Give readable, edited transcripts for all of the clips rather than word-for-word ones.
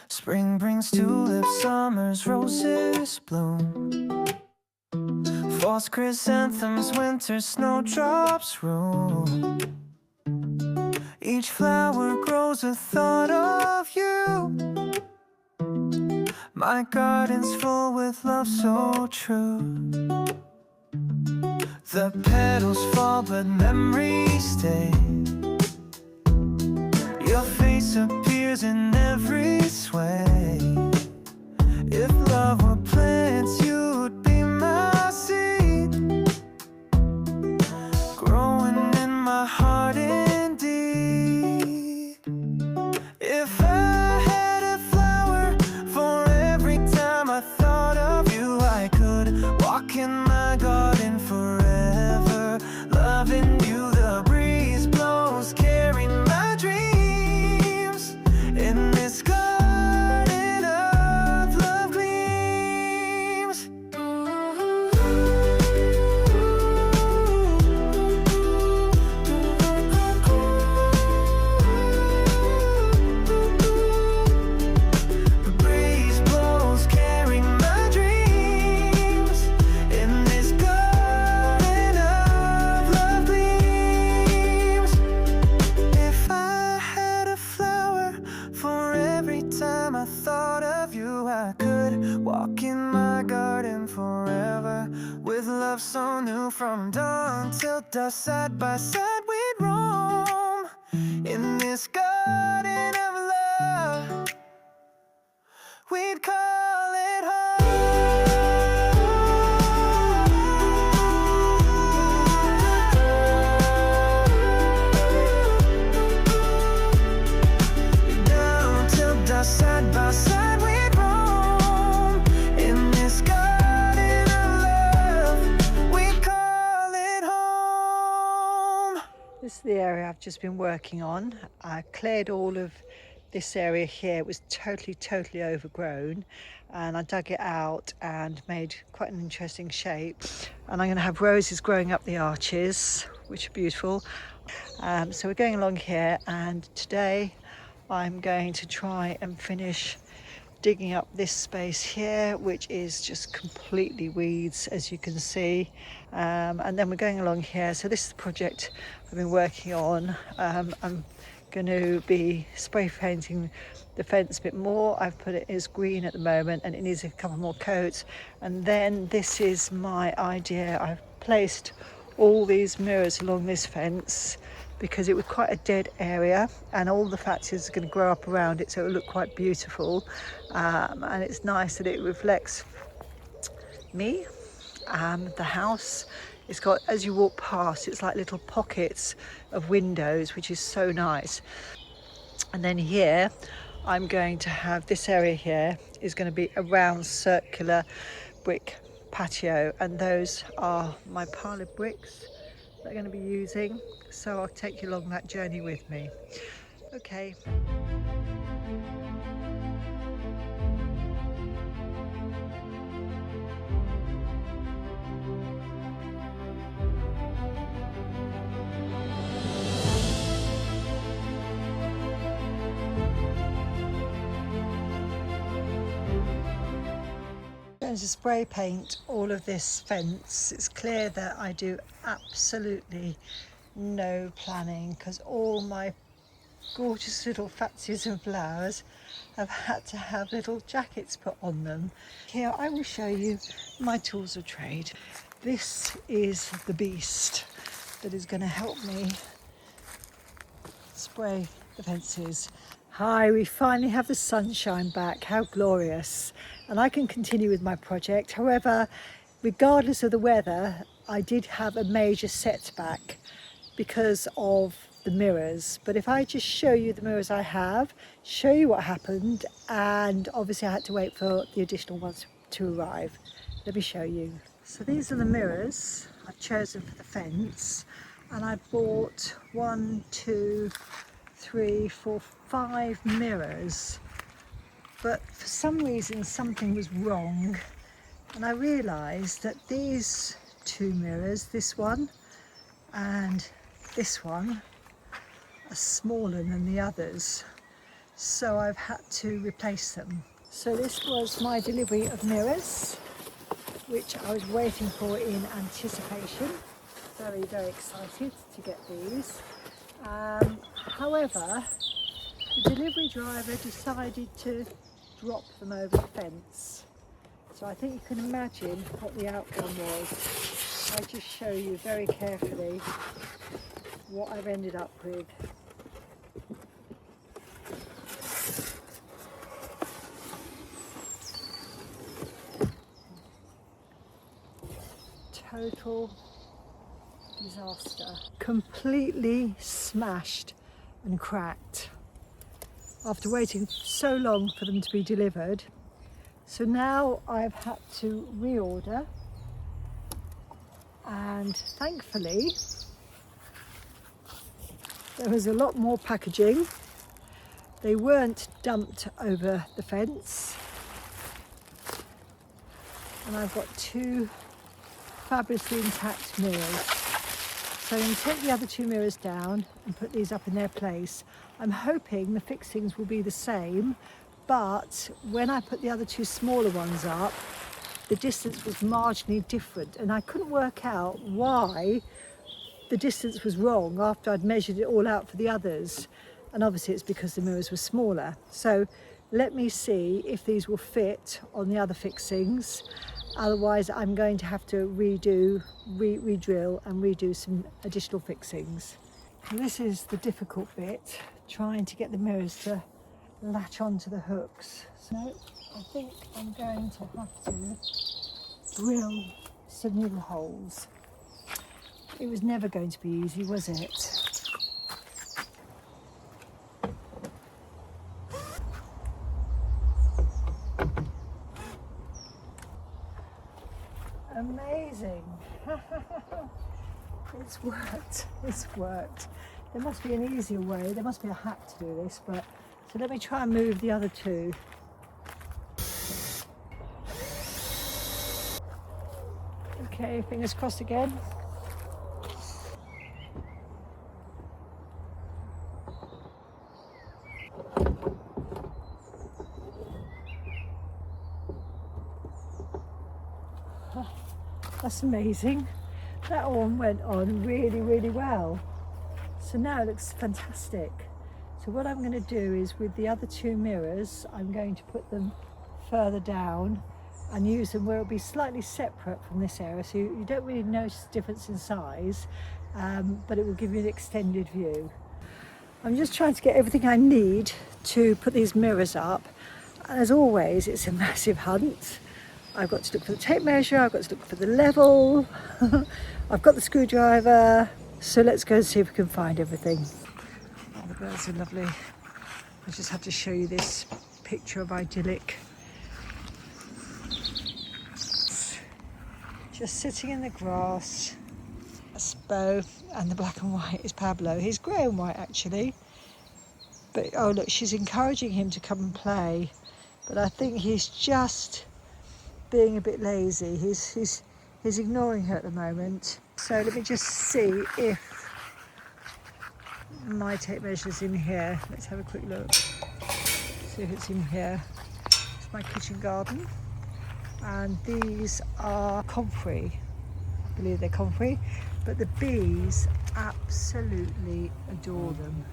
Spring brings tulips, summer's roses bloom. Fall's chrysanthemums, winter snowdrops roam. Each flower grows a thought of you. My garden's full with love so true. The petals fall but memories stay. Your face appears in every sway. If love were plants, you'd be my seed, growing in my heart indeed. If I had a flower for every time I thought of you, I could walk in my garden forever, loving you. The breeze blows, carrying my dreams in this garden of love gleams. The breeze blows, carrying my dreams in this garden of love gleams. If I had a flower for every time I thought of you, I could walk in my garden forever, with love so new. From dawn till dusk, side by side we'd roam in this garden of love. We'd call it home. Down till dusk, side by side we'd roam in this garden of love. We'd call it home. This is the area I've just been working on. I cleared all of this area here. It was totally overgrown, and I dug it out and made quite an interesting shape. And I'm going to have roses growing up the arches, which are beautiful. So we're going along here, and today I'm going to try and finish digging up this space here, which is just completely weeds, as you can see. And then we're going along here. So this is the project I've been working on. I'm going to be spray painting the fence a bit more. I've put it as green at the moment, and it needs a couple more coats. And then this is my idea. I've placed all these mirrors along this fence because it was quite a dead area, and all the factors are going to grow up around it, so it'll look quite beautiful. And it's nice that it reflects me, the house. It's got, as you walk past, it's like little pockets of windows, which is so nice. And then here I'm going to have, this area here is going to be a round circular brick patio, and those are my pile of bricks that I'm going to be using. So I'll take you along that journey with me. Okay. I'm going to spray paint all of this fence. It's clear that I do absolutely no planning, because all my gorgeous little fatsies and flowers have had to have little jackets put on them. Here I will show you my tools of trade. This is the beast that is going to help me spray the fences. Hi, we finally have the sunshine back. How glorious. And I can continue with my project. However, regardless of the weather, I did have a major setback because of the mirrors. But if I just show you the mirrors I have, show you what happened, and obviously I had to wait for the additional ones to arrive. Let me show you. So these are the mirrors I've chosen for the fence, and I bought 1, 2, 3, 4, 5 mirrors, but for some reason something was wrong, and I realised that these 2 mirrors, this one and this one, are smaller than the others. so I've had to replace them. So this was my delivery of mirrors, which I was waiting for in anticipation. Very, very excited to get these. However, the delivery driver decided to drop them over the fence. So I think you can imagine what the outcome was. I'll just show you very carefully what I've ended up with. Total disaster. Completely smashed and cracked after waiting so long for them to be delivered. So now I've had to reorder, and thankfully there was a lot more packaging. They weren't dumped over the fence, and I've got two fabulously intact mirrors. So I'm going to take the other two mirrors down and put these up in their place. I'm hoping the fixings will be the same, but when I put the other two smaller ones up, the distance was marginally different, and I couldn't work out why the distance was wrong after I'd measured it all out for the others. And obviously it's because the mirrors were smaller. So let me see if these will fit on the other fixings. Otherwise I'm going to have to redrill and redo some additional fixings. And this is the difficult bit, trying to get the mirrors to latch onto the hooks. So I think I'm going to have to drill some new holes. It was never going to be easy, was it? Amazing. It's worked. It's worked. There must be an easier way. There must be a hack to do this, but so let me try and move the other two. Okay, fingers crossed again. That's amazing. That one went on really, really well. So now it looks fantastic. So what I'm going to do is with the other two mirrors, I'm going to put them further down and use them where it'll be slightly separate from this area. So you don't really notice the difference in size, but it will give you an extended view. I'm just trying to get everything I need to put these mirrors up. As always, it's a massive hunt. I've got to look for the tape measure, I've got to look for the level, I've got the screwdriver, so let's go and see if we can find everything. Oh, the birds are lovely. I just have to show you this picture of idyllic. Just sitting in the grass. That's Bo, and the black and white is Pablo. He's grey and white actually. But oh look, she's encouraging him to come and play. But I think he's just being a bit lazy. He's ignoring her at the moment. So let me just see if my tape measure's in here. Let's have a quick look. See if it's in here. It's my kitchen garden. And these are comfrey. I believe they're comfrey. But the bees absolutely adore them.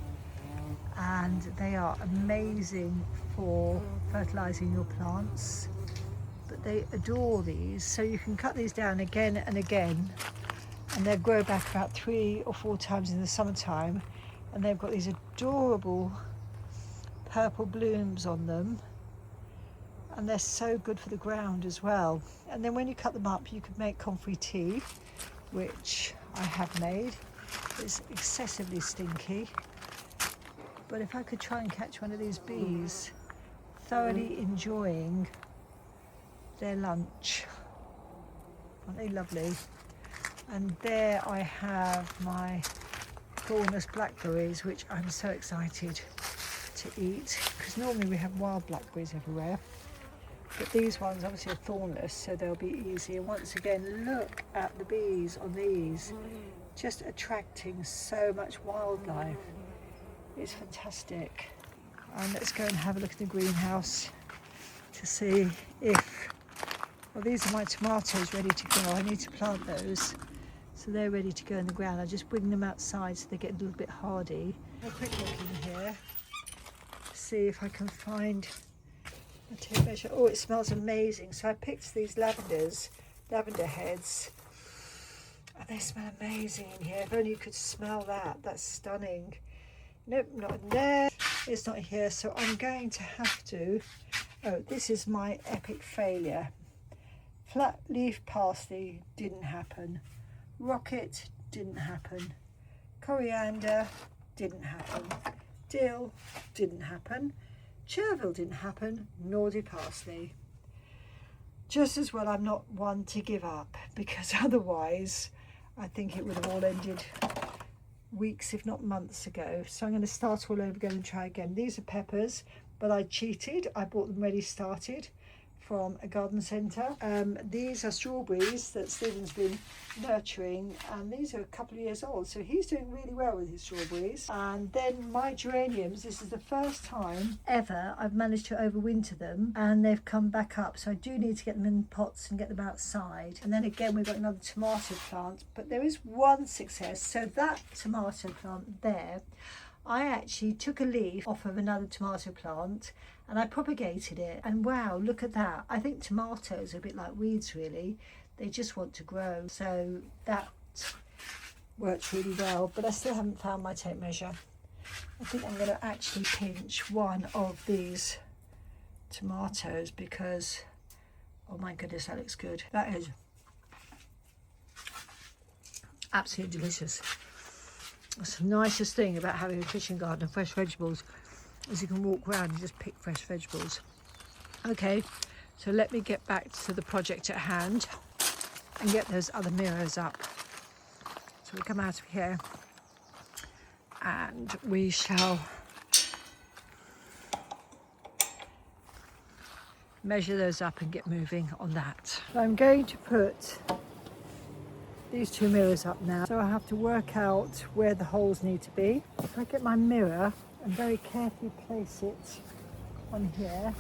And they are amazing for fertilising your plants. But they adore these, so you can cut these down again and again, and they'll grow back about 3 or 4 times in the summertime, and they've got these adorable purple blooms on them, and they're so good for the ground as well. And then when you cut them up, you could make comfrey tea, which I have made. It's excessively stinky, but if I could try and catch one of these bees thoroughly enjoying their lunch. Aren't they lovely? And there I have my thornless blackberries, which I'm so excited to eat, because normally we have wild blackberries everywhere, but these ones obviously are thornless, so they'll be easy. And once again, look at the bees on these, just attracting so much wildlife. It's fantastic. And let's go and have a look at the greenhouse to see if, well, these are my tomatoes ready to go. I need to plant those. So they're ready to go in the ground. I just bring them outside so they get a little bit hardy. Have a quick look in here, see if I can find a tape measure. Oh, it smells amazing. So I picked these lavender heads, and they smell amazing in here. If only you could smell that. That's stunning. Nope, not in there. It's not here. So I'm going to have to, oh, this is my epic failure. Flat leaf parsley didn't happen. Rocket didn't happen. Coriander didn't happen. Dill didn't happen. Chervil didn't happen, nor did parsley. Just as well I'm not one to give up, because otherwise I think it would have all ended weeks if not months ago. So I'm going to start all over again and try again. These are peppers, but I cheated. I bought them ready started from a garden centre. These are strawberries that Stephen's been nurturing, and these are a couple of years old, so he's doing really well with his strawberries. And then my geraniums, this is the first time ever I've managed to overwinter them, and they've come back up, so I do need to get them in pots and get them outside. And then again we've got another tomato plant, but there is one success. So that tomato plant there, I actually took a leaf off of another tomato plant and I propagated it, and wow, look at that. I think tomatoes are a bit like weeds really, they just want to grow. So that worked really well, but I still haven't found my tape measure. I think I'm going to actually pinch one of these tomatoes because, oh my goodness, that looks good. That is absolutely delicious. That's the nicest thing about having a kitchen garden of fresh vegetables, is you can walk around and just pick fresh vegetables. Okay, so let me get back to the project at hand and get those other mirrors up. So we come out of here and we shall measure those up and get moving on that. So I'm going to put these two mirrors up now, so I have to work out where the holes need to be. If I get my mirror and very carefully place it on here,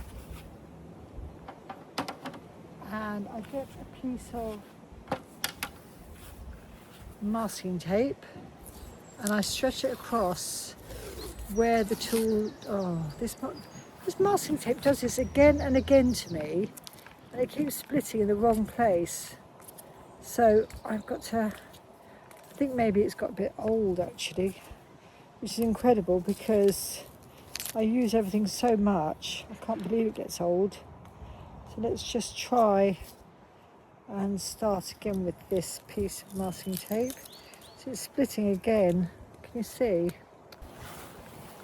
and I get a piece of masking tape and I stretch it across where the tool, this masking tape does this again and again to me, and it keeps splitting in the wrong place. So I've got to, I think maybe it's got a bit old actually, which is incredible because I use everything so much. I can't believe it gets old. So let's just try and start again with this piece of masking tape. So it's splitting again. Can you see?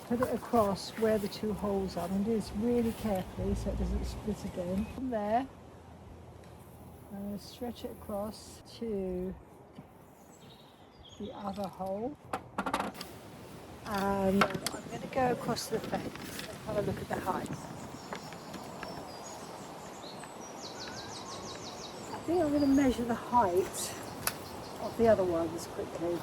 Put it across where the two holes are. I'm going to do this really carefully so it doesn't split again. From there, I'm going to stretch it across to the other hole. And I'm going to go across the fence and have a look at the height. I think I'm going to measure the height of the other ones quickly.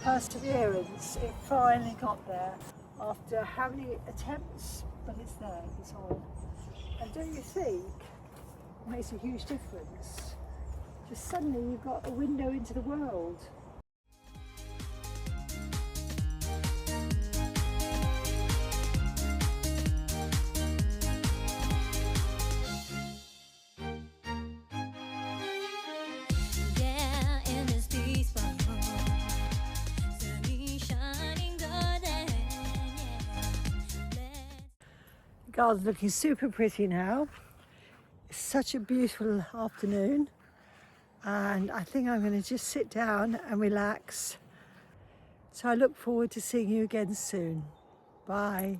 Perseverance, it finally got there after how many attempts, but it's there, it's on. And don't you think it makes a huge difference? Just suddenly you've got a window into the world. Garden's looking super pretty now. It's such a beautiful afternoon, and I think I'm going to just sit down and relax. So I look forward to seeing you again soon. Bye.